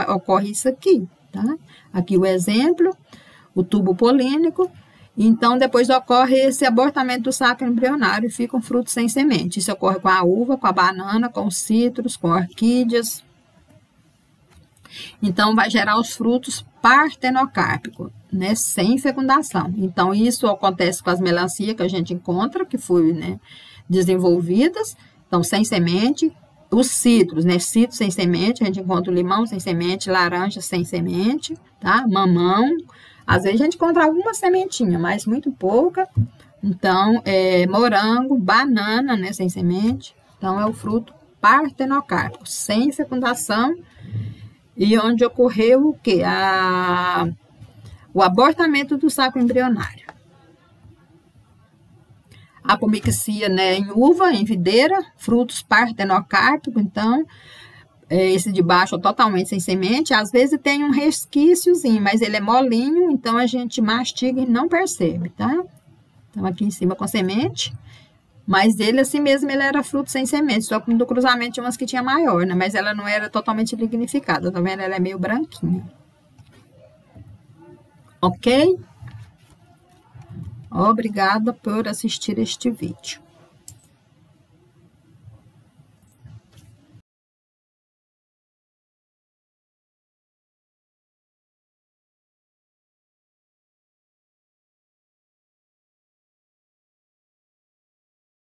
ocorre isso aqui, tá? Aqui o exemplo, o tubo polínico. Então, depois ocorre esse abortamento do saco embrionário e fica um fruto sem semente. Isso ocorre com a uva, com a banana, com os citros, com orquídeas. Então, vai gerar os frutos partenocárpicos, né, sem fecundação. Então, isso acontece com as melancias que a gente encontra, que foram, né, desenvolvidas, então, sem semente. Os citros, né, citros sem semente, a gente encontra o limão sem semente, laranja sem semente, tá? Mamão, às vezes a gente encontra alguma sementinha, mas muito pouca. Então, morango, banana, né, sem semente. Então, é o fruto partenocárpico, sem fecundação. E onde ocorreu o quê? O abortamento do saco embrionário. Apomixia, né, em uva, em videira, frutos partenocárpicos, então, esse de baixo é totalmente sem semente, às vezes tem um resquíciozinho, mas ele é molinho, então a gente mastiga e não percebe, tá? Então, aqui em cima com semente, mas ele assim mesmo, ele era fruto sem semente, só que no cruzamento tinha umas que tinha maior, né? Mas ela não era totalmente lignificada, tá vendo? Ela é meio branquinha. Ok? Obrigada por assistir este vídeo.